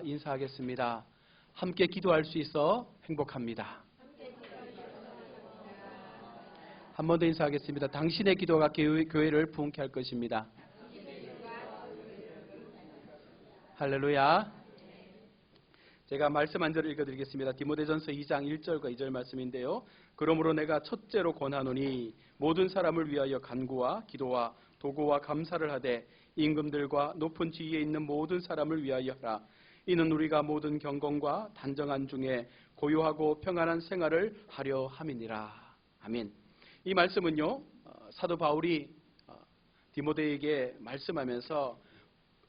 인사하겠습니다. 함께 기도할 수 있어 행복합니다. 한 번 더 인사하겠습니다. 당신의 기도가 교회를 부흥케 할 것입니다. 할렐루야. 제가 말씀 한 절을 읽어드리겠습니다. 디모데전서 2장 1절과 2절 말씀인데요. 그러므로 내가 첫째로 권하노니 모든 사람을 위하여 간구와 기도와 도구와 감사를 하되 임금들과 높은 지위에 있는 모든 사람을 위하여 하라. 이는 우리가 모든 경건과 단정한 중에 고요하고 평안한 생활을 하려 함이니라. 아멘. 이 말씀은요, 사도 바울이 디모데에게 말씀하면서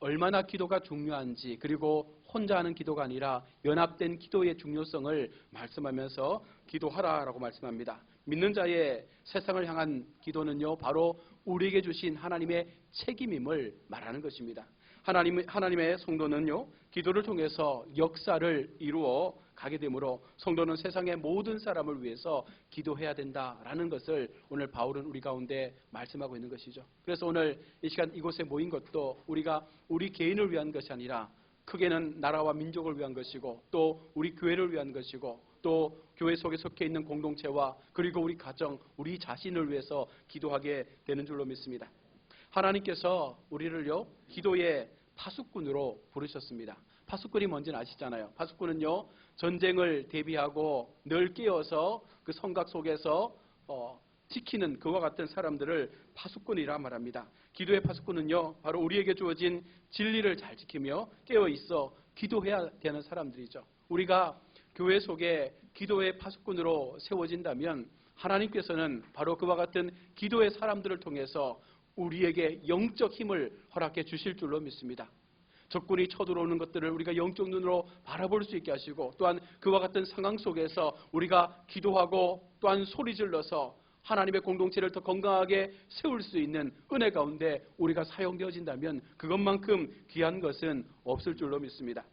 얼마나 기도가 중요한지, 그리고 혼자 하는 기도가 아니라 연합된 기도의 중요성을 말씀하면서 기도하라라고 말씀합니다. 믿는 자의 세상을 향한 기도는요, 바로 우리에게 주신 하나님의 책임임을 말하는 것입니다. 하나님의 성도는요, 기도를 통해서 역사를 이루어 가게 되므로 성도는 세상의 모든 사람을 위해서 기도해야 된다라는 것을 오늘 바울은 우리 가운데 말씀하고 있는 것이죠. 그래서 오늘 이 시간 이곳에 모인 것도 우리가 우리 개인을 위한 것이 아니라 크게는 나라와 민족을 위한 것이고, 또 우리 교회를 위한 것이고, 또 교회 속에 속해 있는 공동체와 그리고 우리 가정, 우리 자신을 위해서 기도하게 되는 줄로 믿습니다. 하나님께서 우리를요, 기도의 파수꾼으로 부르셨습니다. 파수꾼이 뭔지는 아시잖아요. 파수꾼은요, 전쟁을 대비하고 늘 깨어서 그 성곽 속에서 지키는 그와 같은 사람들을 파수꾼이라 말합니다. 기도의 파수꾼은요, 바로 우리에게 주어진 진리를 잘 지키며 깨어 있어 기도해야 되는 사람들이죠. 우리가 교회 속에 기도의 파수꾼으로 세워진다면 하나님께서는 바로 그와 같은 기도의 사람들을 통해서 우리에게 영적 힘을 허락해 주실 줄로 믿습니다. 적군이 쳐들어오는 것들을 우리가 영적 눈으로 바라볼 수 있게 하시고, 또한 그와 같은 상황 속에서 우리가 기도하고 또한 소리질러서 하나님의 공동체를 더 건강하게 세울 수 있는 은혜 가운데 우리가 사용되어진다면 그것만큼 귀한 것은 없을 줄로 믿습니다.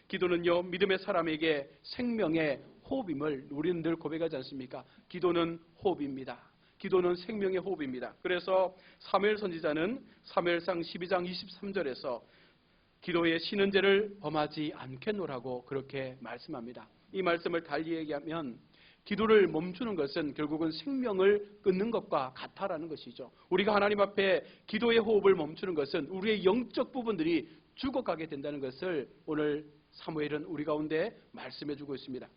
기도는요, 믿음의 사람에게 생명의 호흡임을 우리는 늘 고백하지 않습니까? 기도는 호흡입니다. 기도는 생명의 호흡입니다. 그래서 사무엘 선지자는 사무엘상 12장 23절에서 기도의 쉬는 죄를 범하지 않겠노라고 그렇게 말씀합니다. 이 말씀을 달리 얘기하면 기도를 멈추는 것은 결국은 생명을 끊는 것과 같다라는 것이죠. 우리가 하나님 앞에 기도의 호흡을 멈추는 것은 우리의 영적 부분들이 죽어가게 된다는 것을 오늘 사무엘은 우리 가운데 말씀해 주고 있습니다.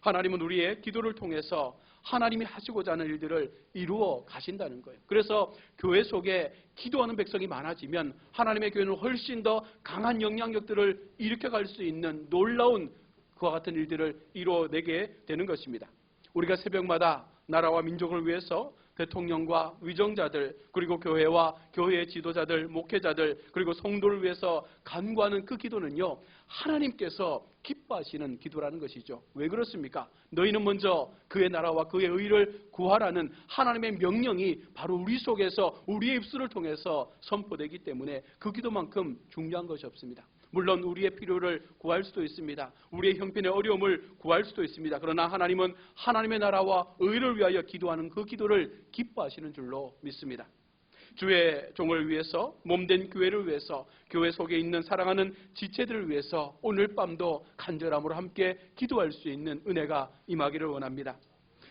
하나님은 우리의 기도를 통해서 하나님이 하시고자 하는 일들을 이루어 가신다는 거예요. 그래서 교회 속에 기도하는 백성이 많아지면 하나님의 교회는 훨씬 더 강한 영향력들을 일으켜갈 수 있는 놀라운 그와 같은 일들을 이루어내게 되는 것입니다. 우리가 새벽마다 나라와 민족을 위해서 대통령과 위정자들, 그리고 교회와 교회의 지도자들, 목회자들, 그리고 성도를 위해서 간구하는 그 기도는요, 하나님께서 기뻐하시는 기도라는 것이죠. 왜 그렇습니까? 너희는 먼저 그의 나라와 그의 의를 구하라는 하나님의 명령이 바로 우리 속에서 우리의 입술을 통해서 선포되기 때문에 그 기도만큼 중요한 것이 없습니다. 물론 우리의 필요를 구할 수도 있습니다. 우리의 형편의 어려움을 구할 수도 있습니다. 그러나 하나님은 하나님의 나라와 의를 위하여 기도하는 그 기도를 기뻐하시는 줄로 믿습니다. 주의 종을 위해서, 몸된 교회를 위해서, 교회 속에 있는 사랑하는 지체들을 위해서 오늘 밤도 간절함으로 함께 기도할 수 있는 은혜가 임하기를 원합니다.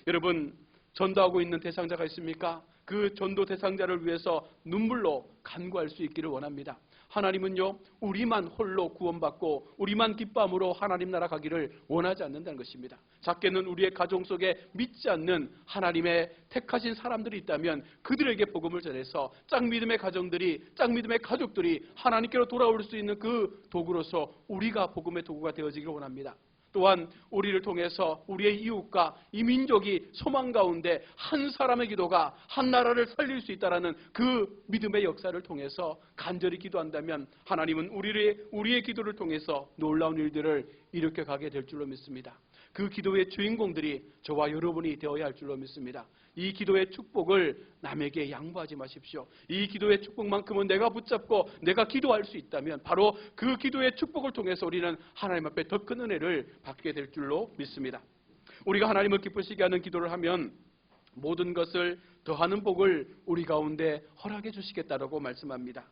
여러분, 전도하고 있는 대상자가 있습니까? 그 전도 대상자를 위해서 눈물로 간구할 수 있기를 원합니다. 하나님은요, 우리만 홀로 구원받고 우리만 기쁨으로 하나님 나라 가기를 원하지 않는다는 것입니다. 작게는 우리의 가정 속에 믿지 않는 하나님의 택하신 사람들이 있다면 그들에게 복음을 전해서 짝믿음의 가정들이, 짝믿음의 가족들이 하나님께로 돌아올 수 있는 그 도구로서 우리가 복음의 도구가 되어지기를 원합니다. 또한 우리를 통해서 우리의 이웃과 이 민족이 소망 가운데 한 사람의 기도가 한 나라를 살릴 수 있다는 그 믿음의 역사를 통해서 간절히 기도한다면 하나님은 우리의 기도를 통해서 놀라운 일들을 일으켜 가게 될 줄로 믿습니다. 그 기도의 주인공들이 저와 여러분이 되어야 할 줄로 믿습니다. 이 기도의 축복을 남에게 양보하지 마십시오. 이 기도의 축복만큼은 내가 붙잡고 내가 기도할 수 있다면 바로 그 기도의 축복을 통해서 우리는 하나님 앞에 더 큰 은혜를 받게 될 줄로 믿습니다. 우리가 하나님을 기쁘시게 하는 기도를 하면 모든 것을 더하는 복을 우리 가운데 허락해 주시겠다라고 말씀합니다.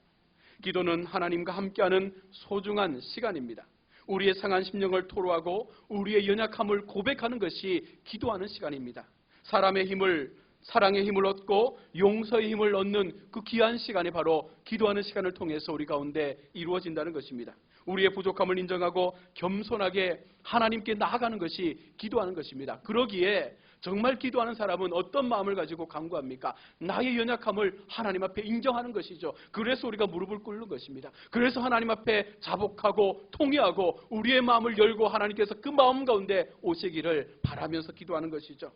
기도는 하나님과 함께하는 소중한 시간입니다. 우리의 상한 심령을 토로하고 우리의 연약함을 고백하는 것이 기도하는 시간입니다. 사람의 힘을, 사랑의 힘을 얻고 용서의 힘을 얻는 그 귀한 시간이 바로 기도하는 시간을 통해서 우리 가운데 이루어진다는 것입니다. 우리의 부족함을 인정하고 겸손하게 하나님께 나아가는 것이 기도하는 것입니다. 그러기에 정말 기도하는 사람은 어떤 마음을 가지고 간구합니까? 나의 연약함을 하나님 앞에 인정하는 것이죠. 그래서 우리가 무릎을 꿇는 것입니다. 그래서 하나님 앞에 자복하고 통회하고 우리의 마음을 열고 하나님께서 그 마음 가운데 오시기를 바라면서 기도하는 것이죠.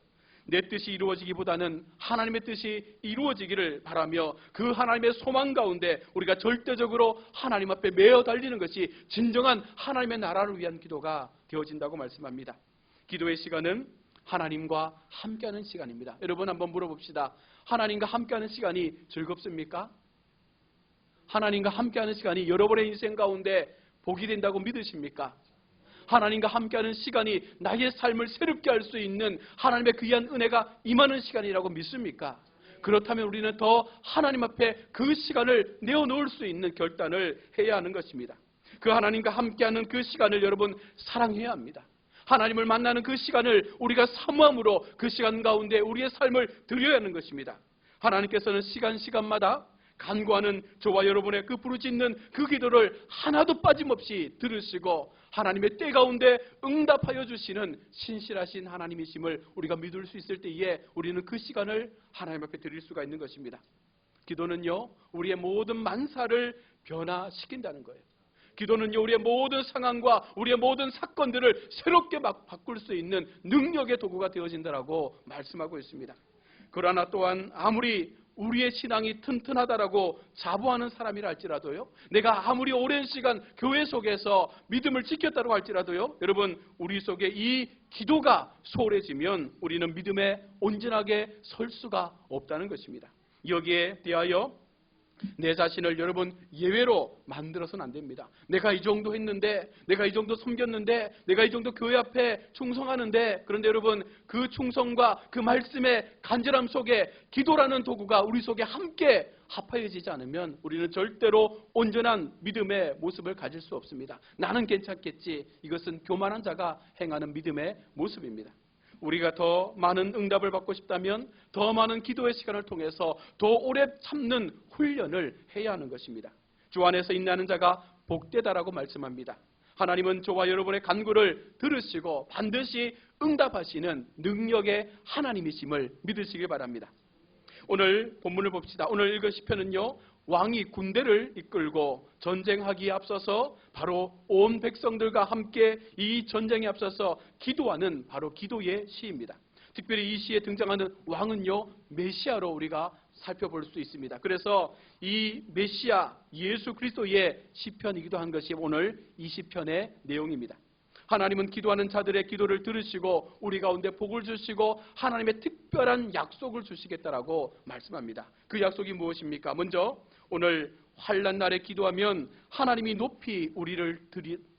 내 뜻이 이루어지기보다는 하나님의 뜻이 이루어지기를 바라며 그 하나님의 소망 가운데 우리가 절대적으로 하나님 앞에 매어 달리는 것이 진정한 하나님의 나라를 위한 기도가 되어진다고 말씀합니다. 기도의 시간은 하나님과 함께하는 시간입니다. 여러분 한번 물어봅시다. 하나님과 함께하는 시간이 즐겁습니까? 하나님과 함께하는 시간이 여러분의 인생 가운데 복이 된다고 믿으십니까? 하나님과 함께하는 시간이 나의 삶을 새롭게 할 수 있는 하나님의 귀한 은혜가 임하는 시간이라고 믿습니까? 그렇다면 우리는 더 하나님 앞에 그 시간을 내어놓을 수 있는 결단을 해야 하는 것입니다. 그 하나님과 함께하는 그 시간을 여러분 사랑해야 합니다. 하나님을 만나는 그 시간을 우리가 사모함으로 그 시간 가운데 우리의 삶을 드려야 하는 것입니다. 하나님께서는 시간마다 간구하는 저와 여러분의 그 부르짖는 그 기도를 하나도 빠짐없이 들으시고 하나님의 때 가운데 응답하여 주시는 신실하신 하나님이심을 우리가 믿을 수 있을 때에 우리는 그 시간을 하나님 앞에 드릴 수가 있는 것입니다. 기도는요, 우리의 모든 만사를 변화시킨다는 거예요. 기도는요, 우리의 모든 상황과 우리의 모든 사건들을 새롭게 바꿀 수 있는 능력의 도구가 되어진다라고 말씀하고 있습니다. 그러나 또한 아무리 우리의 신앙이 튼튼하다라고 자부하는 사람이라 할지라도요, 내가 아무리 오랜 시간 교회 속에서 믿음을 지켰다고 할지라도요, 여러분 우리 속에 이 기도가 소홀해지면 우리는 믿음에 온전하게 설 수가 없다는 것입니다. 여기에 대하여 내 자신을 여러분 예외로 만들어서는 안 됩니다. 내가 이 정도 했는데, 내가 이 정도 섬겼는데, 내가 이 정도 교회 앞에 충성하는데, 그런데 여러분 그 충성과 그 말씀의 간절함 속에 기도라는 도구가 우리 속에 함께 합하여지지 않으면 우리는 절대로 온전한 믿음의 모습을 가질 수 없습니다. 나는 괜찮겠지. 이것은 교만한 자가 행하는 믿음의 모습입니다. 우리가 더 많은 응답을 받고 싶다면 더 많은 기도의 시간을 통해서 더 오래 참는 훈련을 해야 하는 것입니다. 주 안에서 인내하는 자가 복되다라고 말씀합니다. 하나님은 저와 여러분의 간구를 들으시고 반드시 응답하시는 능력의 하나님이심을 믿으시길 바랍니다. 오늘 본문을 봅시다. 오늘 읽은 시편은요, 왕이 군대를 이끌고 전쟁하기에 앞서서 바로 온 백성들과 함께 이 전쟁에 앞서서 기도하는 바로 기도의 시입니다. 특별히 이 시에 등장하는 왕은요, 메시아로 우리가 살펴볼 수 있습니다. 그래서 이 메시아 예수 그리스도의 시편이기도 한 것이 오늘 이 시편의 내용입니다. 하나님은 기도하는 자들의 기도를 들으시고 우리 가운데 복을 주시고 하나님의 특별한 약속을 주시겠다라고 말씀합니다. 그 약속이 무엇입니까? 먼저 오늘 환난 날에 기도하면 하나님이 높이 우리를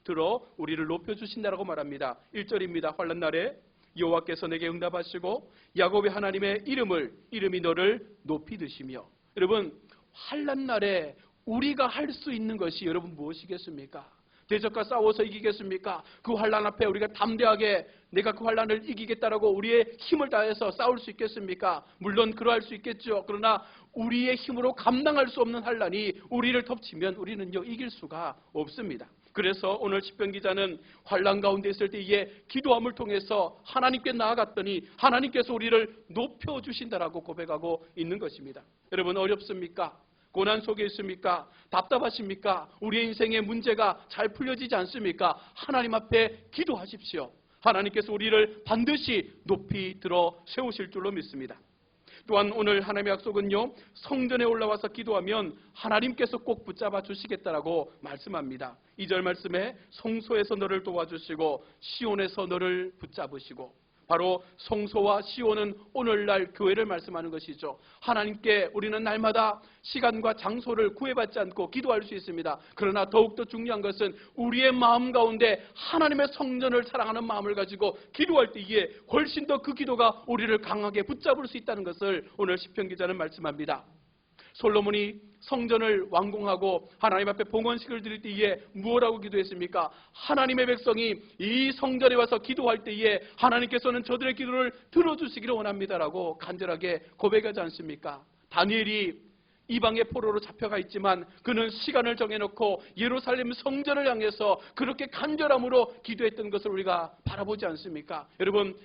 들어 우리를 높여주신다라고 말합니다. 1절입니다. 환난 날에 여호와께서 내게 응답하시고 야곱의 하나님의 이름이 너를 높이 드시며. 여러분 환난 날에 우리가 할 수 있는 것이 여러분 무엇이겠습니까? 대적과 싸워서 이기겠습니까? 그 환난 앞에 우리가 담대하게 내가 그 환난을 이기겠다라고 우리의 힘을 다해서 싸울 수 있겠습니까? 물론 그러할 수 있겠죠. 그러나 우리의 힘으로 감당할 수 없는 환난이 우리를 덮치면 우리는요 이길 수가 없습니다. 그래서 오늘 시편 기자는 환난 가운데 있을 때에 기도함을 통해서 하나님께 나아갔더니 하나님께서 우리를 높여주신다라고 고백하고 있는 것입니다. 여러분 어렵습니까? 고난 속에 있습니까? 답답하십니까? 우리의 인생의 문제가 잘 풀려지지 않습니까? 하나님 앞에 기도하십시오. 하나님께서 우리를 반드시 높이 들어 세우실 줄로 믿습니다. 또한 오늘 하나님의 약속은요, 성전에 올라와서 기도하면 하나님께서 꼭 붙잡아 주시겠다라고 말씀합니다. 2절 말씀에 성소에서 너를 도와주시고 시온에서 너를 붙잡으시고, 바로 성소와 시온은 오늘날 교회를 말씀하는 것이죠. 하나님께 우리는 날마다 시간과 장소를 구애받지 않고 기도할 수 있습니다. 그러나 더욱더 중요한 것은 우리의 마음 가운데 하나님의 성전을 사랑하는 마음을 가지고 기도할 때에 훨씬 더 그 기도가 우리를 강하게 붙잡을 수 있다는 것을 오늘 시편 기자는 말씀합니다. 솔로몬이 성전을 완공하고 하나님 앞에 봉헌식을 드릴 때에 무엇라고 기도했습니까? 하나님의 백성이 이 성전에 와서 기도할 때에 하나님께서는 저들의 기도를 들어주시기를 원합니다라고 간절하게 고백하지 않습니까? 다니엘이 이방의 포로로 잡혀가 있지만 그는 시간을 정해놓고 예루살렘 성전을 향해서 그렇게 간절함으로 기도했던 것을 우리가 바라보지 않습니까? 여러분,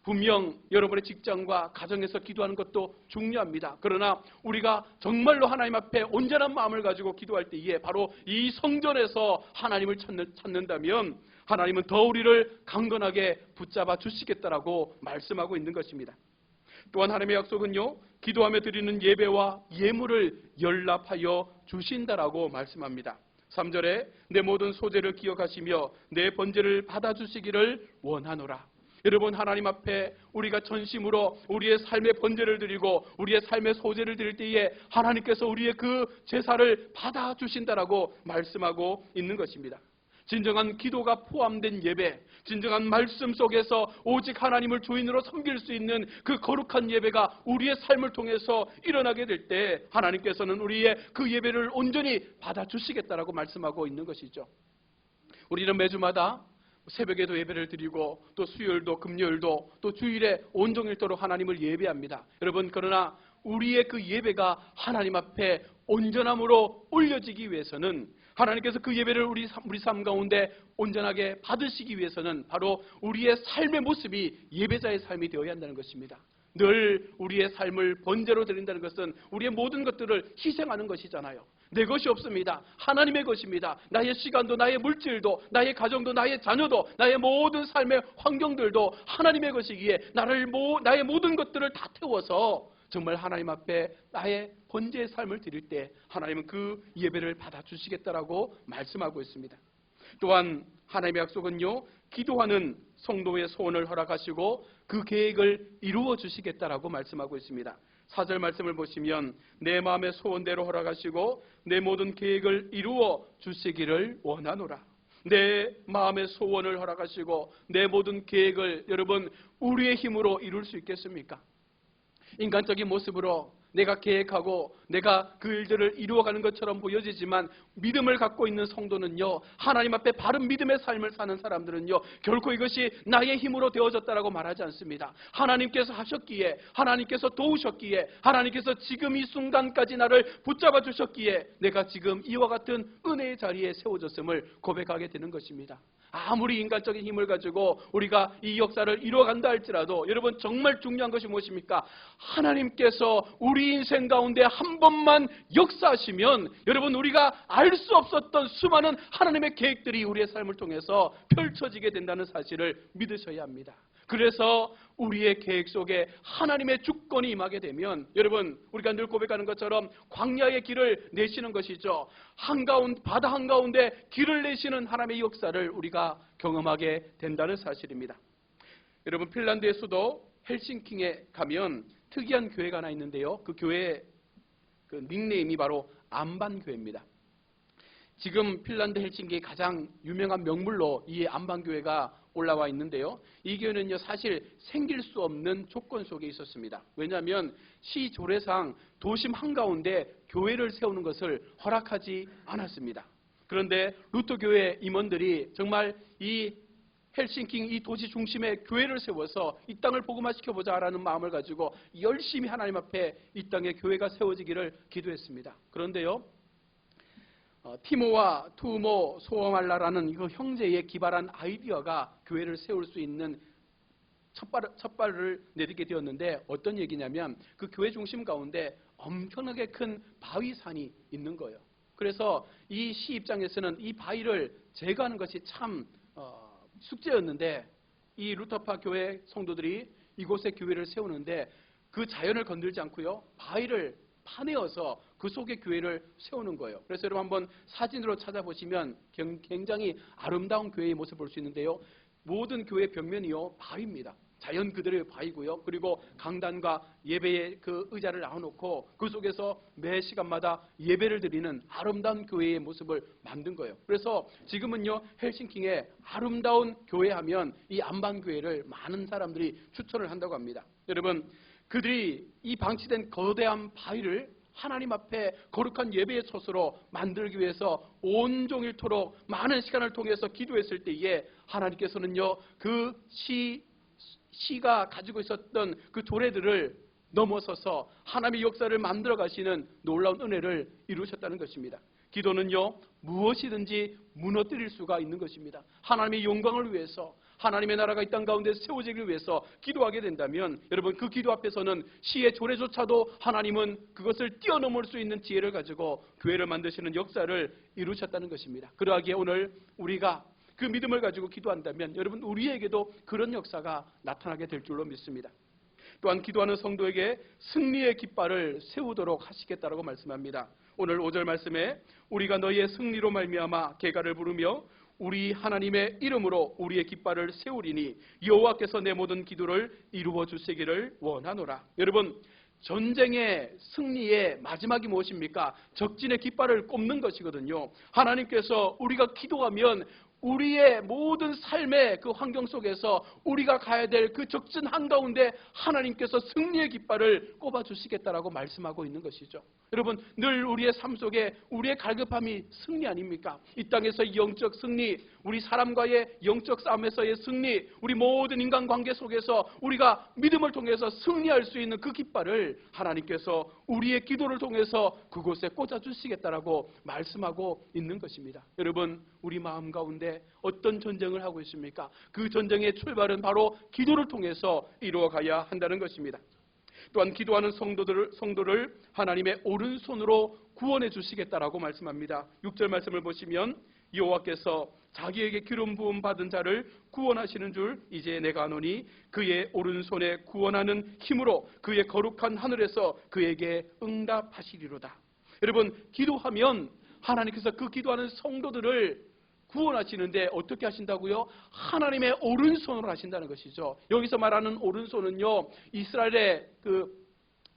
분명 여러분의 직장과 가정에서 기도하는 것도 중요합니다. 그러나 우리가 정말로 하나님 앞에 온전한 마음을 가지고 기도할 때에 바로 이 성전에서 하나님을 찾는다면 하나님은 더 우리를 강건하게 붙잡아 주시겠다라고 말씀하고 있는 것입니다. 또한 하나님의 약속은요, 기도하며 드리는 예배와 예물을 연락하여 주신다라고 말씀합니다. 3절에 내 모든 소재를 기억하시며 내 번제를 받아주시기를 원하노라. 여러분, 하나님 앞에 우리가 전심으로 우리의 삶의 번제를 드리고 우리의 삶의 소재를 드릴 때에 하나님께서 우리의 그 제사를 받아주신다라고 말씀하고 있는 것입니다. 진정한 기도가 포함된 예배, 진정한 말씀 속에서 오직 하나님을 주인으로 섬길 수 있는 그 거룩한 예배가 우리의 삶을 통해서 일어나게 될 때 하나님께서는 우리의 그 예배를 온전히 받아주시겠다라고 말씀하고 있는 것이죠. 우리는 매주마다 새벽에도 예배를 드리고 또 수요일도 금요일도 또 주일에 온종일도록 하나님을 예배합니다. 여러분, 그러나 우리의 그 예배가 하나님 앞에 온전함으로 올려지기 위해서는 하나님께서 그 예배를 우리 삶 가운데 온전하게 받으시기 위해서는 바로 우리의 삶의 모습이 예배자의 삶이 되어야 한다는 것입니다. 늘 우리의 삶을 번제로 드린다는 것은 우리의 모든 것들을 희생하는 것이잖아요. 내 것이 없습니다. 하나님의 것입니다. 나의 시간도 나의 물질도 나의 가정도 나의 자녀도 나의 모든 삶의 환경들도 하나님의 것이기에 나의 모든 것들을 다 태워서 정말 하나님 앞에 나의 번제의 삶을 드릴 때 하나님은 그 예배를 받아주시겠다라고 말씀하고 있습니다. 또한 하나님의 약속은요, 기도하는 성도의 소원을 허락하시고 그 계획을 이루어 주시겠다라고 말씀하고 있습니다. 4절 말씀을 보시면 내 마음의 소원대로 허락하시고 내 모든 계획을 이루어 주시기를 원하노라. 내 마음의 소원을 허락하시고 내 모든 계획을 여러분 우리의 힘으로 이룰 수 있겠습니까? 인간적인 모습으로 내가 계획하고 내가 그 일들을 이루어가는 것처럼 보여지지만 믿음을 갖고 있는 성도는요, 하나님 앞에 바른 믿음의 삶을 사는 사람들은요, 결코 이것이 나의 힘으로 되어졌다라고 말하지 않습니다. 하나님께서 하셨기에, 하나님께서 도우셨기에, 하나님께서 지금 이 순간까지 나를 붙잡아 주셨기에 내가 지금 이와 같은 은혜의 자리에 세워졌음을 고백하게 되는 것입니다. 아무리 인간적인 힘을 가지고 우리가 이 역사를 이루어간다 할지라도 여러분, 정말 중요한 것이 무엇입니까? 하나님께서 우리 인생 가운데 한 번만 역사하시면 여러분, 우리가 알 수 없었던 수많은 하나님의 계획들이 우리의 삶을 통해서 펼쳐지게 된다는 사실을 믿으셔야 합니다. 그래서 우리의 계획 속에 하나님의 주권이 임하게 되면 여러분, 우리가 늘 고백하는 것처럼 광야의 길을 내시는 것이죠. 바다 한가운데 길을 내시는 하나님의 역사를 우리가 경험하게 된다는 사실입니다. 여러분, 핀란드의 수도 헬싱키에 가면 특이한 교회가 하나 있는데요. 그 교회의 그 닉네임이 바로 안반교회입니다. 지금 핀란드 헬싱키의 가장 유명한 명물로 이 안반교회가 올라와 있는데요. 이 교회는요, 사실 생길 수 없는 조건 속에 있었습니다. 왜냐하면 시조례상 도심 한가운데 교회를 세우는 것을 허락하지 않았습니다. 그런데 루터 교회 임원들이 정말 이 헬싱키 이 도시 중심에 교회를 세워서 이 땅을 복음화시켜보자라는 마음을 가지고 열심히 하나님 앞에 이 땅에 교회가 세워지기를 기도했습니다. 그런데요, 티모와 투모 소어말라라는 그 형제의 기발한 아이디어가 교회를 세울 수 있는 첫발을 내딛게 되었는데, 어떤 얘기냐면 그 교회 중심 가운데 엄청나게 큰 바위산이 있는 거예요. 그래서 이 시 입장에서는 이 바위를 제거하는 것이 참 숙제였는데, 이 루터파 교회 성도들이 이곳에 교회를 세우는데 그 자연을 건들지 않고요, 바위를 파내어서 그 속에 교회를 세우는 거예요. 그래서 여러분 한번 사진으로 찾아보시면 굉장히 아름다운 교회의 모습을 볼 수 있는데요. 모든 교회 벽면이요, 바위입니다. 자연 그대로의 바위고요. 그리고 강단과 예배의 그 의자를 놔놓고 그 속에서 매 시간마다 예배를 드리는 아름다운 교회의 모습을 만든 거예요. 그래서 지금은요, 헬싱키에 아름다운 교회 하면 이 안반교회를 많은 사람들이 추천을 한다고 합니다. 여러분, 그들이 이 방치된 거대한 바위를 하나님 앞에 거룩한 예배의 처소로 만들기 위해서 온종일토록 많은 시간을 통해서 기도했을 때에 하나님께서는요, 그 시가 가지고 있었던 그 조례들을 넘어서서 하나님의 역사를 만들어 가시는 놀라운 은혜를 이루셨다는 것입니다. 기도는요, 무엇이든지 무너뜨릴 수가 있는 것입니다. 하나님의 영광을 위해서, 하나님의 나라가 이 땅 가운데 세워지기 위해서 기도하게 된다면 여러분, 그 기도 앞에서는 시의 조례조차도 하나님은 그것을 뛰어넘을 수 있는 지혜를 가지고 교회를 만드시는 역사를 이루셨다는 것입니다. 그러하기에 오늘 우리가 그 믿음을 가지고 기도한다면 여러분, 우리에게도 그런 역사가 나타나게 될 줄로 믿습니다. 또한 기도하는 성도에게 승리의 깃발을 세우도록 하시겠다라고 말씀합니다. 오늘 5절 말씀에 우리가 너희의 승리로 말미암아 개가를 부르며 우리 하나님의 이름으로 우리의 깃발을 세우리니 여호와께서 내 모든 기도를 이루어 주시기를 원하노라. 여러분, 전쟁의 승리의 마지막이 무엇입니까? 적진의 깃발을 꼽는 것이거든요. 하나님께서 우리가 기도하면 우리의 모든 삶의 그 환경 속에서 우리가 가야 될 그 적진 한가운데 하나님께서 승리의 깃발을 꼽아주시겠다라고 말씀하고 있는 것이죠. 여러분, 늘 우리의 삶 속에 우리의 갈급함이 승리 아닙니까? 이 땅에서 영적 승리, 우리 사람과의 영적 싸움에서의 승리, 우리 모든 인간관계 속에서 우리가 믿음을 통해서 승리할 수 있는 그 깃발을 하나님께서 우리의 기도를 통해서 그곳에 꽂아주시겠다라고 말씀하고 있는 것입니다. 여러분, 우리 마음 가운데 어떤 전쟁을 하고 있습니까? 그 전쟁의 출발은 바로 기도를 통해서 이루어가야 한다는 것입니다. 또한 기도하는 성도를 하나님의 오른손으로 구원해 주시겠다라고 말씀합니다. 6절 말씀을 보시면 여호와께서 자기에게 기름 부음 받은 자를 구원하시는 줄 이제 내가 아노니 그의 오른손에 구원하는 힘으로 그의 거룩한 하늘에서 그에게 응답하시리로다. 여러분, 기도하면 하나님께서 그 기도하는 성도들을 구원하시는데 어떻게 하신다고요? 하나님의 오른손으로 하신다는 것이죠. 여기서 말하는 오른손은요, 이스라엘의 그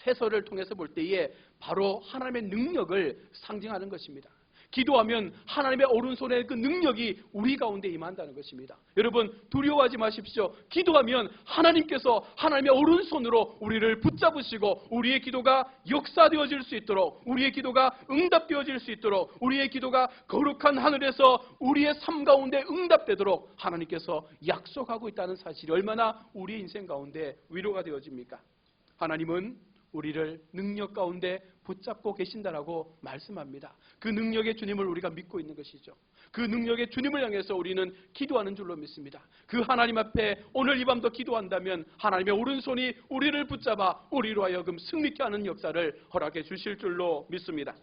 해설을 통해서 볼 때에 바로 하나님의 능력을 상징하는 것입니다. 기도하면 하나님의 오른손의 그 능력이 우리 가운데 임한다는 것입니다. 여러분, 두려워하지 마십시오. 기도하면 하나님께서 하나님의 오른손으로 우리를 붙잡으시고 우리의 기도가 역사되어질 수 있도록, 우리의 기도가 응답되어질 수 있도록, 우리의 기도가 거룩한 하늘에서 우리의 삶 가운데 응답되도록 하나님께서 약속하고 있다는 사실이 얼마나 우리의 인생 가운데 위로가 되어집니까? 하나님은 우리를 능력 가운데 붙잡고 계신다라고 말씀합니다. 그 능력의 주님을 우리가 믿고 있는 것이죠. 그 능력의 주님을 향해서 우리는 기도하는 줄로 믿습니다. 그 하나님 앞에 오늘 이 밤도 기도한다면 하나님의 오른손이 우리를 붙잡아 우리로 하여금 승리케 하는 역사를 허락해 주실 줄로 믿습니다.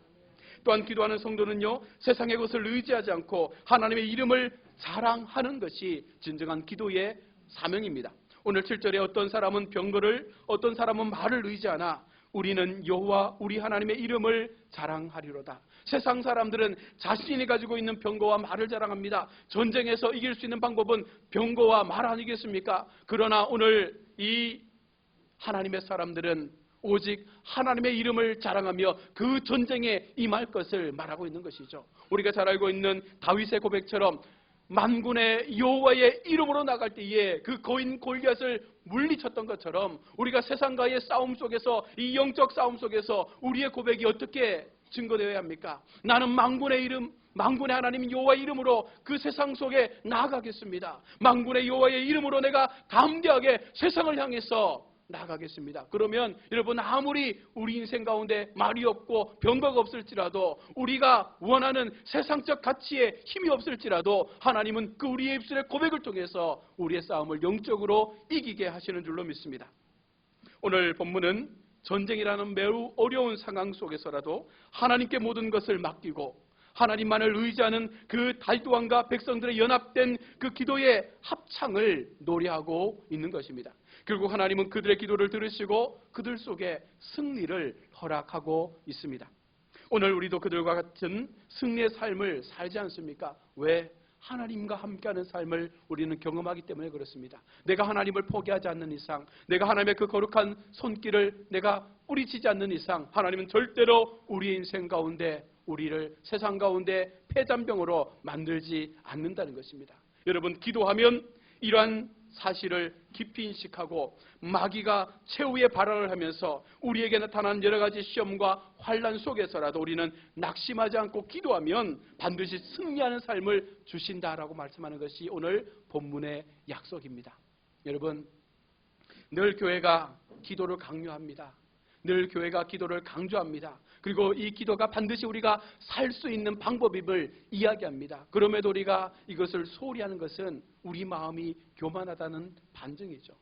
또한 기도하는 성도는요, 세상의 것을 의지하지 않고 하나님의 이름을 자랑하는 것이 진정한 기도의 사명입니다. 오늘 7절에 어떤 사람은 병거를, 어떤 사람은 말을 의지하나 우리는 여호와 우리 하나님의 이름을 자랑하리로다. 세상 사람들은 자신이 가지고 있는 병거와 말을 자랑합니다. 전쟁에서 이길 수 있는 방법은 병거와 말 아니겠습니까? 그러나 오늘 이 하나님의 사람들은 오직 하나님의 이름을 자랑하며 그 전쟁에 임할 것을 말하고 있는 것이죠. 우리가 잘 알고 있는 다윗의 고백처럼 만군의 여호와의 이름으로 나갈 때에 그 거인 골리앗을 물리쳤던 것처럼 우리가 세상과의 싸움 속에서, 이 영적 싸움 속에서 우리의 고백이 어떻게 증거되어야 합니까? 나는 만군의 하나님 여호와의 이름으로 그 세상 속에 나아가겠습니다. 만군의 여호와의 이름으로 내가 담대하게 세상을 향해서 나가겠습니다. 그러면 여러분, 아무리 우리 인생 가운데 말이 없고 병거가 없을지라도, 우리가 원하는 세상적 가치에 힘이 없을지라도 하나님은 그 우리의 입술의 고백을 통해서 우리의 싸움을 영적으로 이기게 하시는 줄로 믿습니다. 오늘 본문은 전쟁이라는 매우 어려운 상황 속에서라도 하나님께 모든 것을 맡기고 하나님만을 의지하는 그 달도왕과 백성들의 연합된 그 기도의 합창을 노래하고 있는 것입니다. 결국 하나님은 그들의 기도를 들으시고 그들 속에 승리를 허락하고 있습니다. 오늘 우리도 그들과 같은 승리의 삶을 살지 않습니까? 왜? 하나님과 함께하는 삶을 우리는 경험하기 때문에 그렇습니다. 내가 하나님을 포기하지 않는 이상, 내가 하나님의 그 거룩한 손길을 내가 뿌리치지 않는 이상 하나님은 절대로 우리의 인생 가운데 우리를 세상 가운데 폐잔병으로 만들지 않는다는 것입니다. 여러분, 기도하면 이러한 사실을 깊이 인식하고 마귀가 최후의 발언을 하면서 우리에게 나타난 여러 가지 시험과 환난 속에서라도 우리는 낙심하지 않고 기도하면 반드시 승리하는 삶을 주신다라고 말씀하는 것이 오늘 본문의 약속입니다. 여러분, 늘 교회가 기도를 강요합니다. 늘 교회가 기도를 강조합니다. 그리고 이 기도가 반드시 우리가 살 수 있는 방법임을 이야기합니다. 그럼에도 우리가 이것을 소홀히 하는 것은 우리 마음이 교만하다는 반증이죠.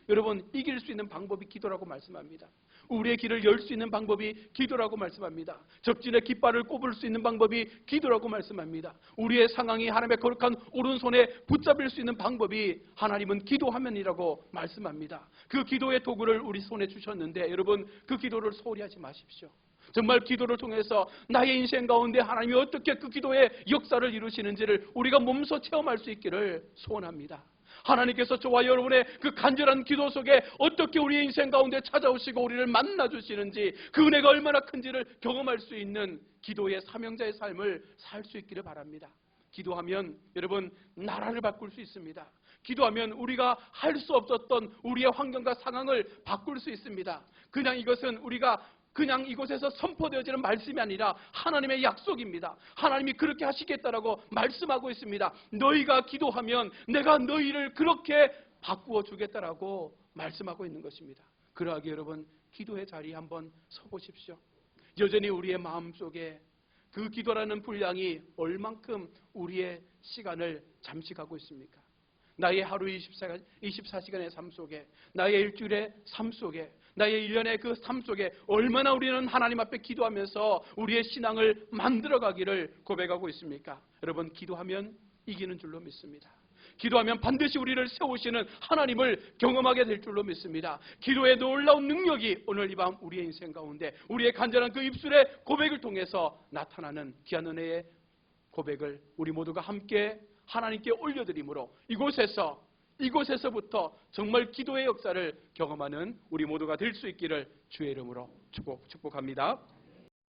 여러분, 이길 수 있는 방법이 기도라고 말씀합니다. 우리의 길을 열 수 있는 방법이 기도라고 말씀합니다. 적진의 깃발을 꼽을 수 있는 방법이 기도라고 말씀합니다. 우리의 상황이 하나님의 거룩한 오른손에 붙잡을 수 있는 방법이 하나님은 기도하면이라고 말씀합니다. 그 기도의 도구를 우리 손에 주셨는데 여러분, 그 기도를 소홀히 하지 마십시오. 정말 기도를 통해서 나의 인생 가운데 하나님이 어떻게 그 기도의 역사를 이루시는지를 우리가 몸소 체험할 수 있기를 소원합니다. 하나님께서 저와 여러분의 그 간절한 기도 속에 어떻게 우리의 인생 가운데 찾아오시고 우리를 만나주시는지, 그 은혜가 얼마나 큰지를 경험할 수 있는 기도의 사명자의 삶을 살 수 있기를 바랍니다. 기도하면 여러분, 나라를 바꿀 수 있습니다. 기도하면 우리가 할 수 없었던 우리의 환경과 상황을 바꿀 수 있습니다. 그냥 이것은 우리가 그냥 이곳에서 선포되어지는 말씀이 아니라 하나님의 약속입니다. 하나님이 그렇게 하시겠다라고 말씀하고 있습니다. 너희가 기도하면 내가 너희를 그렇게 바꾸어 주겠다라고 말씀하고 있는 것입니다. 그러하기에 여러분, 기도의 자리에 한번 서보십시오. 여전히 우리의 마음속에 그 기도라는 분량이 얼만큼 우리의 시간을 잠식하고 있습니까? 나의 하루 24시간의 삶 속에, 나의 일주일의 삶 속에, 나의 1년의 그 삶 속에 얼마나 우리는 하나님 앞에 기도하면서 우리의 신앙을 만들어가기를 고백하고 있습니까? 여러분, 기도하면 이기는 줄로 믿습니다. 기도하면 반드시 우리를 세우시는 하나님을 경험하게 될 줄로 믿습니다. 기도의 놀라운 능력이 오늘 이 밤 우리의 인생 가운데 우리의 간절한 그 입술의 고백을 통해서 나타나는 귀한 은혜의 고백을 우리 모두가 함께 하나님께 올려드림으로 이곳에서부터 정말 기도의 역사를 경험하는 우리 모두가 될 수 있기를 주의 이름으로 축복합니다.